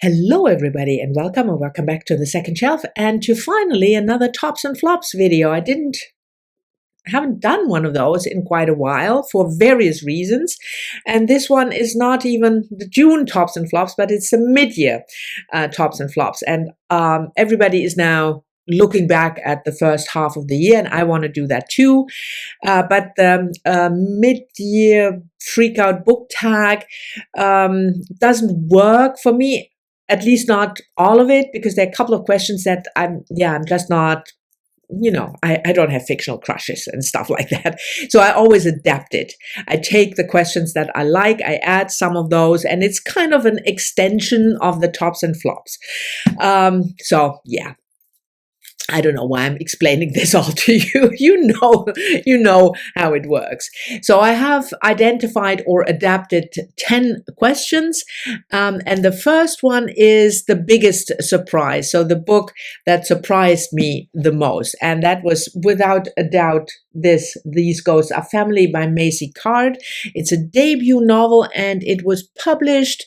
Hello everybody and welcome back to the second shelf and to finally another tops and flops video. I haven't done one of those in quite a while for various reasons, and this one is not even the June tops and flops, but it's the mid-year tops and flops, and everybody is now looking back at the first half of the year, and I want to do that too. But the mid-year freakout book tag doesn't work for me. At least not all of it, because there are a couple of questions that I'm just not, I don't have fictional crushes and stuff like that. So I always adapt it. I take the questions that I like, I add some of those, and it's kind of an extension of the tops and flops. So yeah. I don't know why I'm explaining this all to you. You know how it works. So I have identified or adapted 10 questions. And the first one is the biggest surprise. So the book that surprised me the most. And that was without a doubt These Ghosts Are Family by Macy Card. It's a debut novel and it was published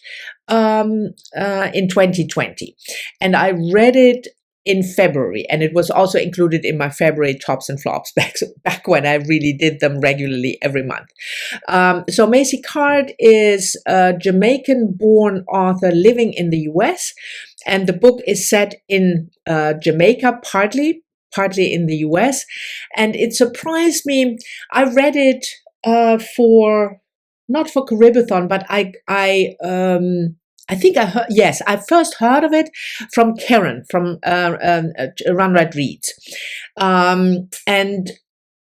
in 2020. And I read it in February, and it was also included in my February tops and flops back when I really did them regularly every month. So Macy Card is a Jamaican-born author living in the US, and the book is set in Jamaica, partly in the US, and it surprised me. I read it not for Caribathon, but I think I first heard of it from Karen from Run Right Reads. And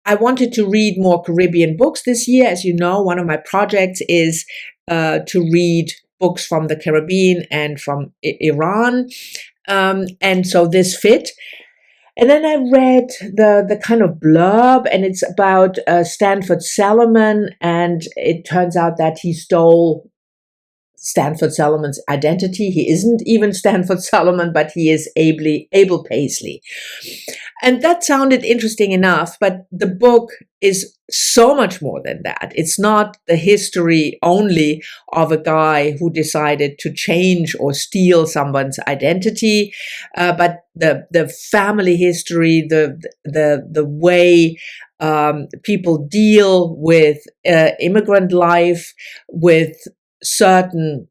I wanted to read more Caribbean books this year. As you know, one of my projects is to read books from the Caribbean and from Iran. And so this fit. And then I read the kind of blurb, and it's about Stanford Salomon, and it turns out that he stole Stanford Salomon's identity. He isn't even Stanford Salomon, but he is Abel Paisley. And that sounded interesting enough, but the book is so much more than that. It's not the history only of a guy who decided to change or steal someone's identity, but the family history, the way people deal with immigrant life, with certain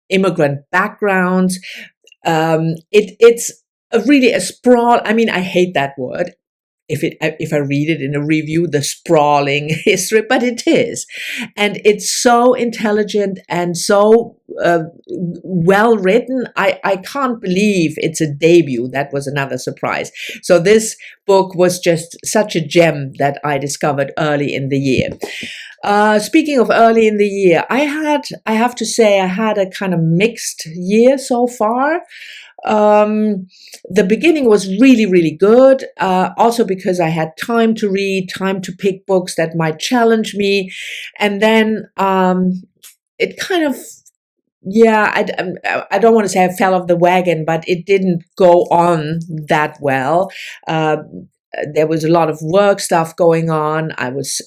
immigrant backgrounds. It's really a sprawl. I mean, I hate that word if I read it in a review, the sprawling history, but it is. And it's so intelligent and so well written. I can't believe it's a debut. That was another surprise. So this book was just such a gem that I discovered early in the year. Speaking of early in the year, I have to say I had a kind of mixed year so far. The beginning was really, really good, also because I had time to read, time to pick books that might challenge me. And then it kind of, I don't want to say I fell off the wagon, but it didn't go on that well. There was a lot of work stuff going on. I was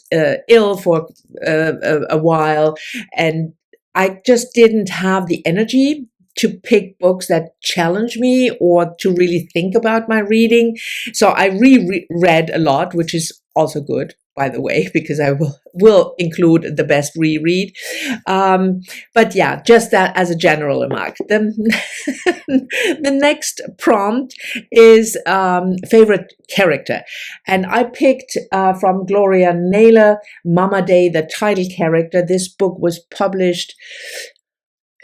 ill for a while, and I just didn't have the energy to pick books that challenge me or to really think about my reading. So I reread a lot, which is also good, by the way, because I will include the best reread. But yeah, just that as a general remark. The next prompt is favorite character. And I picked from Gloria Naylor, Mama Day, the title character. This book was published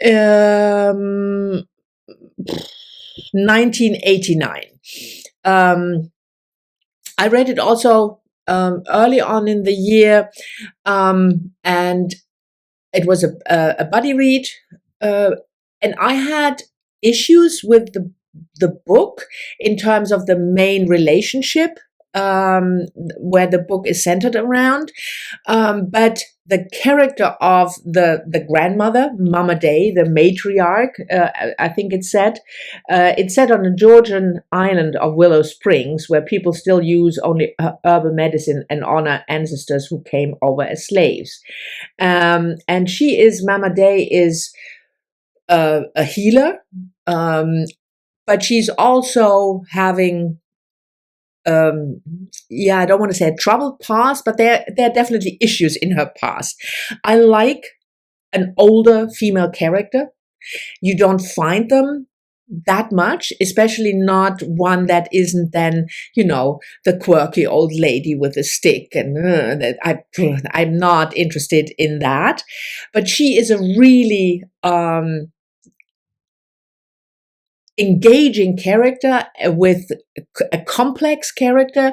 1989. I read it also early on in the year, and it was a buddy read, and I had issues with the book in terms of the main relationship where the book is centered around, but the character of the grandmother, Mama Day, the matriarch, I think it's set on the Georgian island of Willow Springs, where people still use only herbal medicine and honor ancestors who came over as slaves. And Mama Day is a healer, but she's also having, I don't want to say a troubled past, but there are definitely issues in her past. I like an older female character. You don't find them that much, especially not one that isn't then, the quirky old lady with a stick, and I'm not interested in that. But she is a really engaging character with a complex character,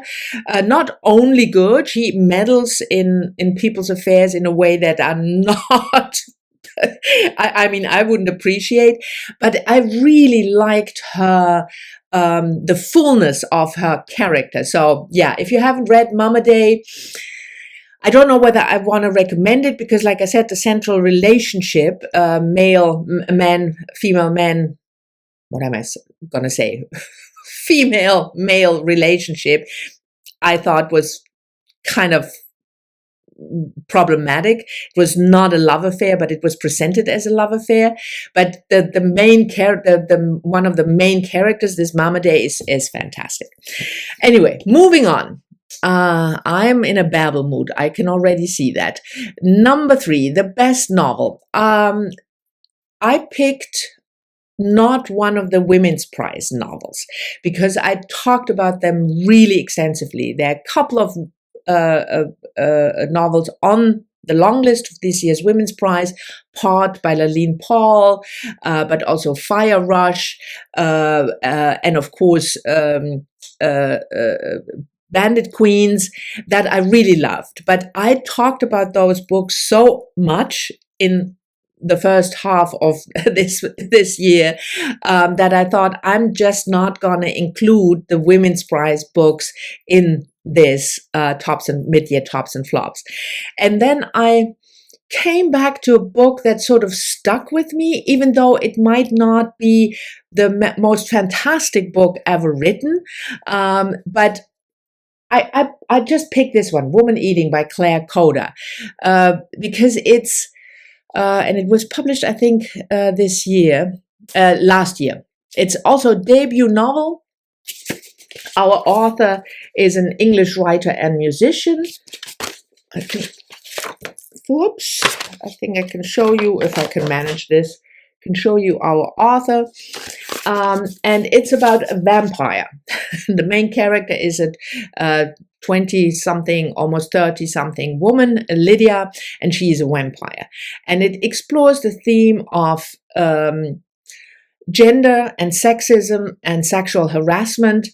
not only good, she meddles in people's affairs in a way that are not I mean, I wouldn't appreciate, but I really liked her, the fullness of her character. So yeah, if you haven't read Mama Day, I don't know whether I want to recommend it, because like I said, the central relationship, man, female man, what am I going to say? Female male relationship, I thought was kind of problematic. It was not a love affair, but it was presented as a love affair. But the main character, one of the main characters, this Mama Day, is fantastic. Anyway, moving on. I'm in a babble mood. I can already see that. Number 3, the best novel. I picked not one of the Women's Prize novels, because I talked about them really extensively. There are a couple of novels on the long list of this year's Women's Prize, Pod by Laline Paul, but also Fire Rush, and of course Bandit Queens, that I really loved. But I talked about those books so much in the first half of this year, that I thought I'm just not going to include the Women's Prize books in this mid-year tops and flops. And then I came back to a book that sort of stuck with me, even though it might not be the most fantastic book ever written, but I just picked this one, Woman Eating by Claire Coda, because it's and it was published, I think, last year. It's also a debut novel. Our author is an English writer and musician. I think I can show you, if I can manage this, can show you our author. And it's about a vampire. The main character is a 20-something, almost 30-something woman, Lydia, and she is a vampire. And it explores the theme of gender and sexism and sexual harassment,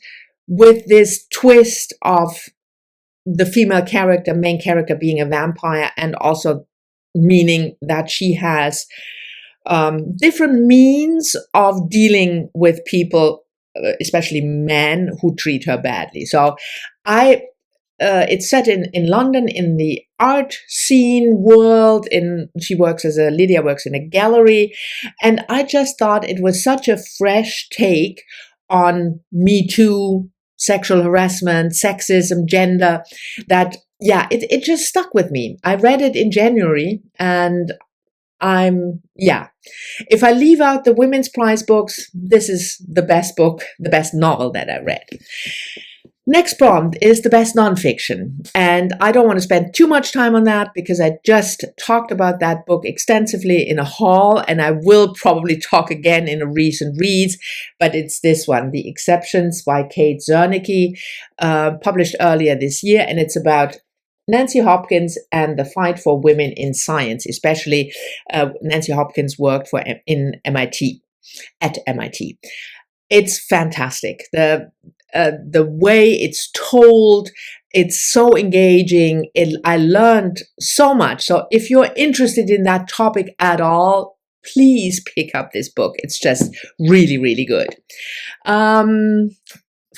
with this twist of the female character, main character, being a vampire, and also meaning that she has different means of dealing with people, especially men, who treat her badly. So it's set in London, in the art scene world. Lydia works in a gallery, and I just thought it was such a fresh take on Me Too, sexual harassment, sexism, gender, that it just stuck with me. I read it in January, and if I leave out the Women's Prize books, this is the best book, the best novel that I read. Next prompt is the best nonfiction, and I don't want to spend too much time on that, because I just talked about that book extensively in a haul, and I will probably talk again in a recent reads, but it's this one, The Exceptions by Kate Zernike, published earlier this year, and it's about Nancy Hopkins and the fight for women in science. Especially Nancy Hopkins worked at MIT. It's fantastic. The way it's told, it's so engaging. I learned so much. So if you're interested in that topic at all, please pick up this book. It's just really, really good.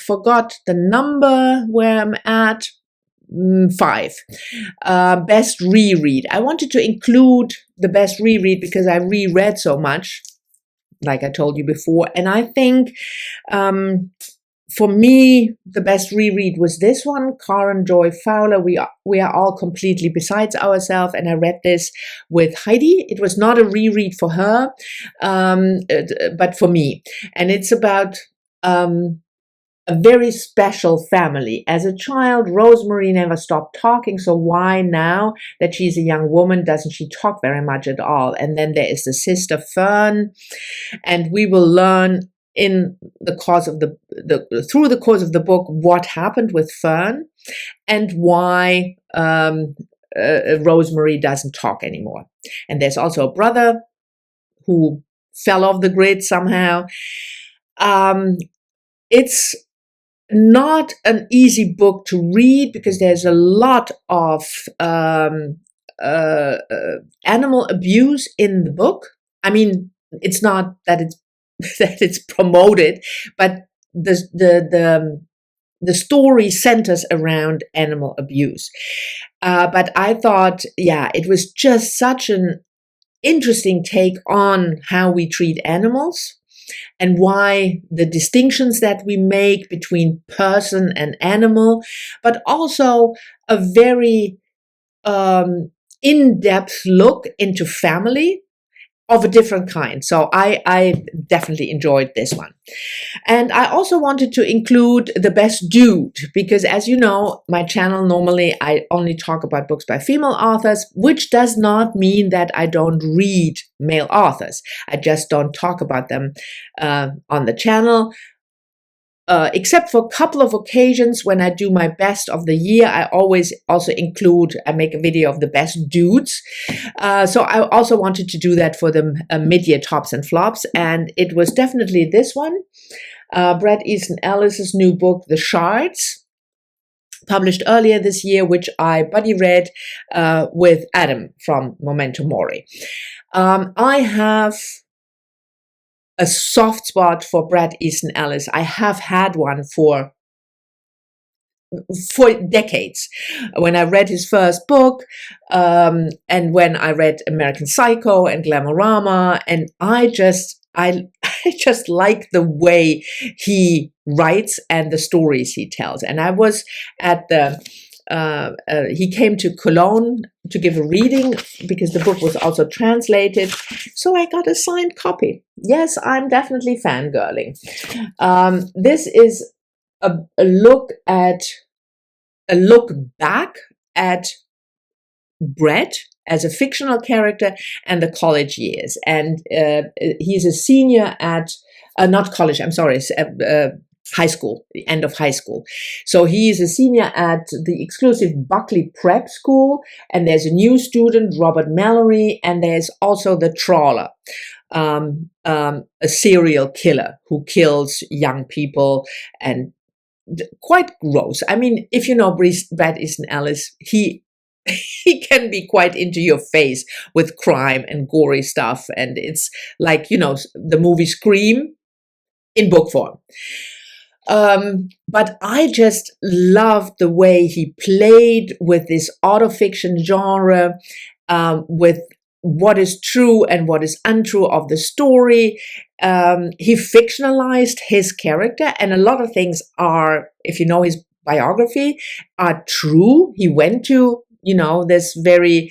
Forgot the number where I'm at. 5. Best reread. I wanted to include the best reread because I reread so much, like I told you before, and I think for me, the best reread was this one, Karen Joy Fowler. We are all completely besides ourselves, and I read this with Heidi. It was not a reread for her, but for me, and it's about a very special family. As a child, Rosemary never stopped talking, so why now that she's a young woman doesn't she talk very much at all? And then there is the sister Fern, and we will learn in the course of through the course of the book what happened with Fern and why Rosemary doesn't talk anymore. And there's also a brother who fell off the grid somehow. It's not an easy book to read because there's a lot of animal abuse in the book. I mean, it's not that it's that it's promoted, but the story centers around animal abuse. But I thought, yeah, it was just such an interesting take on how we treat animals and why the distinctions that we make between person and animal, but also a very in-depth look into family of a different kind. So I definitely enjoyed this one. And I also wanted to include the best dude, because as you know, my channel normally I only talk about books by female authors, which does not mean that I don't read male authors. I just don't talk about them on the channel. Except for a couple of occasions when I do my best of the year, I always also I make a video of the best dudes. So I also wanted to do that for the mid-year tops and flops. And it was definitely this one, Bret Easton Ellis's new book, The Shards, published earlier this year, which I buddy read with Adam from Memento Mori. I have a soft spot for Bret Easton Ellis. I have had one for decades. When I read his first book, and when I read American Psycho and Glamorama, and I just like the way he writes and the stories he tells. And I was at he came to Cologne to give a reading because the book was also translated. So I got a signed copy. Yes, I'm definitely fangirling. This is a look back at Bret as a fictional character and the college years. And he's a senior at, not college, I'm sorry, high school, the end of high school. So he is a senior at the exclusive Buckley Prep School, and there's a new student, Robert Mallory, and there's also the Trawler, a serial killer who kills young people, and quite gross. I mean, if you know Bret Easton Ellis, he can be quite into your face with crime and gory stuff, and it's like, you know, the movie Scream in book form. But I just loved the way he played with this autofiction genre, with what is true and what is untrue of the story. He fictionalized his character, and a lot of things are, if you know his biography, are true. He went to, you know, this very,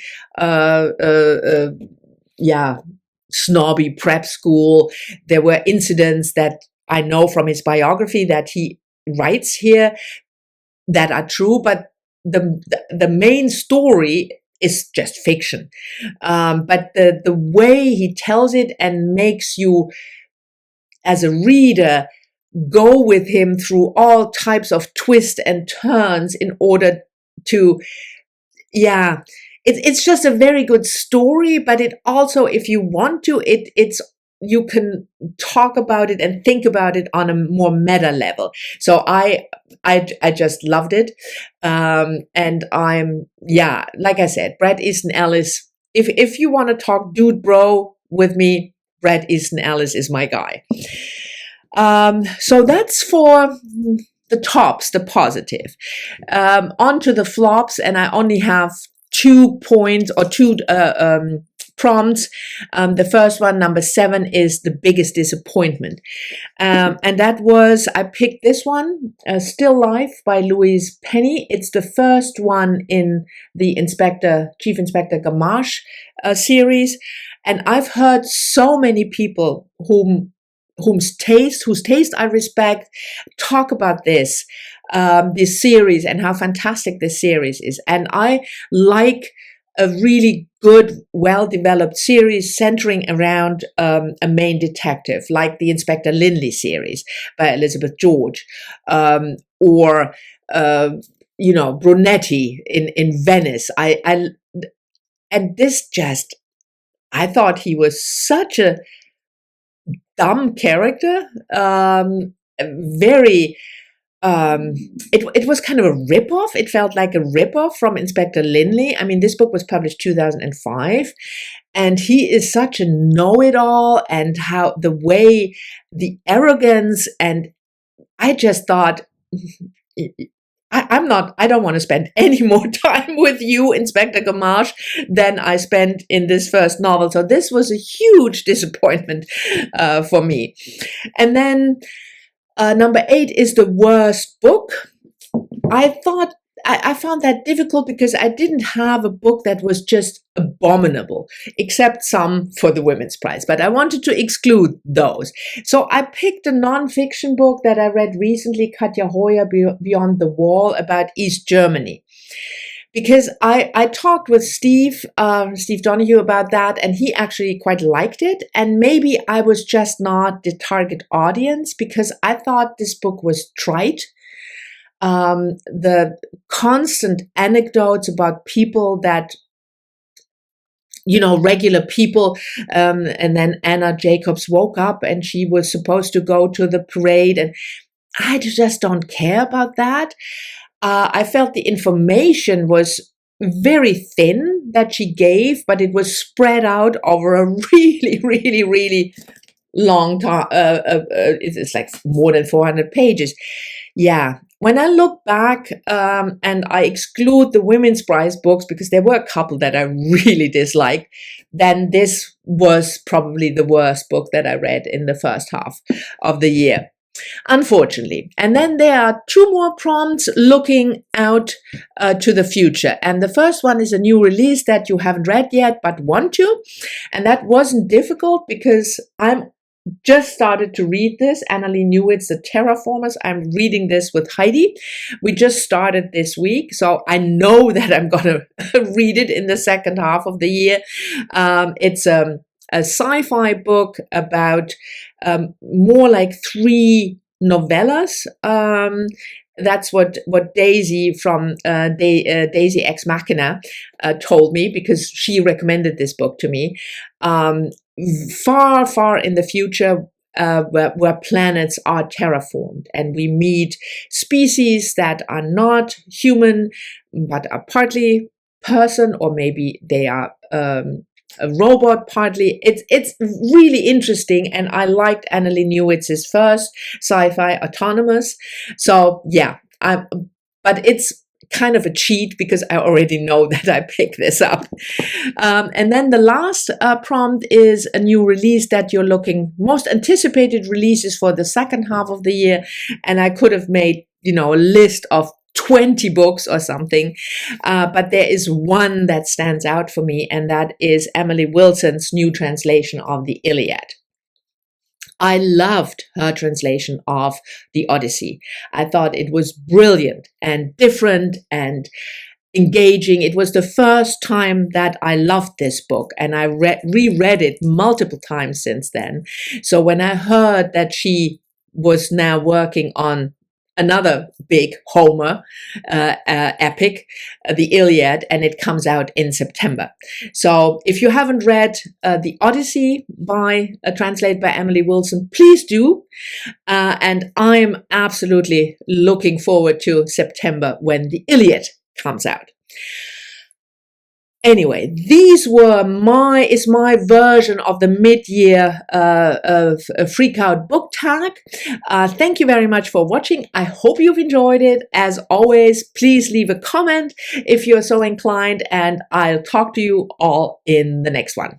snobby prep school. There were incidents that I know from his biography that he writes here that are true, but the main story is just fiction. But the way he tells it and makes you, as a reader, go with him through all types of twists and turns in order to, it's just a very good story. But it also, if you want to, you can talk about it and think about it on a more meta level. So I just loved it. And I'm, like I said, Bret Easton Ellis, if you want to talk dude bro with me, Bret Easton Ellis is my guy. So that's for the tops, the positive. On to the flops, and I only have 2 points or two prompts. The first one, number 7, is the biggest disappointment. And that was, I picked this one, Still Life by Louise Penny. It's the first one in the Chief Inspector Gamache series. And I've heard so many people whose taste I respect talk about this series and how fantastic this series is. And I like a really good, well-developed series centering around a main detective, like the Inspector Lynley series by Elizabeth George, or Brunetti in Venice. And this just, I thought he was such a dumb character, very. It was kind of a ripoff. It felt like a ripoff from Inspector Lynley. I mean, this book was published 2005, and he is such a know-it-all, and how the arrogance, and I just thought, I don't want to spend any more time with you, Inspector Gamache, than I spent in this first novel. So this was a huge disappointment for me. And then number 8 is the worst book. I found that difficult because I didn't have a book that was just abominable, except some for the Women's Prize, but I wanted to exclude those. So I picked a nonfiction book that I read recently, Katja Hoyer, Beyond the Wall, about East Germany. Because I talked with Steve Donahue about that, and he actually quite liked it. And maybe I was just not the target audience, because I thought this book was trite. The constant anecdotes about people that, regular people, and then Anna Jacobs woke up and she was supposed to go to the parade, and I just don't care about that. I felt the information was very thin that she gave, but it was spread out over a really, really, really long time. It's like more than 400 pages. Yeah. When I look back, and I exclude the Women's Prize books because there were a couple that I really disliked, then this was probably the worst book that I read in the first half of the year, unfortunately. And then there are 2 more prompts looking out to the future. And the first one is a new release that you haven't read yet but want to. And that wasn't difficult because I'm just started to read this. Annalee Newitt's The Terraformers. I'm reading this with Heidi. We just started this week, so I know that I'm going to read it in the second half of the year. It's a sci-fi book about more like 3 novellas. That's what Daisy from Daisy Ex Machina told me, because she recommended this book to me. Far, far in the future, where planets are terraformed, and we meet species that are not human but are partly person, or maybe they are a robot partly. It's really interesting, and I liked Annalee Newitt's first sci-fi, Autonomous. So yeah, but it's kind of a cheat because I already know that I picked this up. And then the last prompt is a new release that you're looking, most anticipated releases for the second half of the year. And I could have made, a list of 20 books or something. But there is one that stands out for me, and that is Emily Wilson's new translation of the Iliad. I loved her translation of the Odyssey. I thought it was brilliant and different and engaging. It was the first time that I loved this book, and I reread it multiple times since then. So when I heard that she was now working on another big Homer epic, the Iliad, and it comes out in September. So if you haven't read the Odyssey translated by Emily Wilson, please do. And I'm absolutely looking forward to September when the Iliad comes out. Anyway, these were my version of the mid-year Freakout Book Tag. Thank you very much for watching. I hope you've enjoyed it. As always, please leave a comment if you're so inclined, and I'll talk to you all in the next one.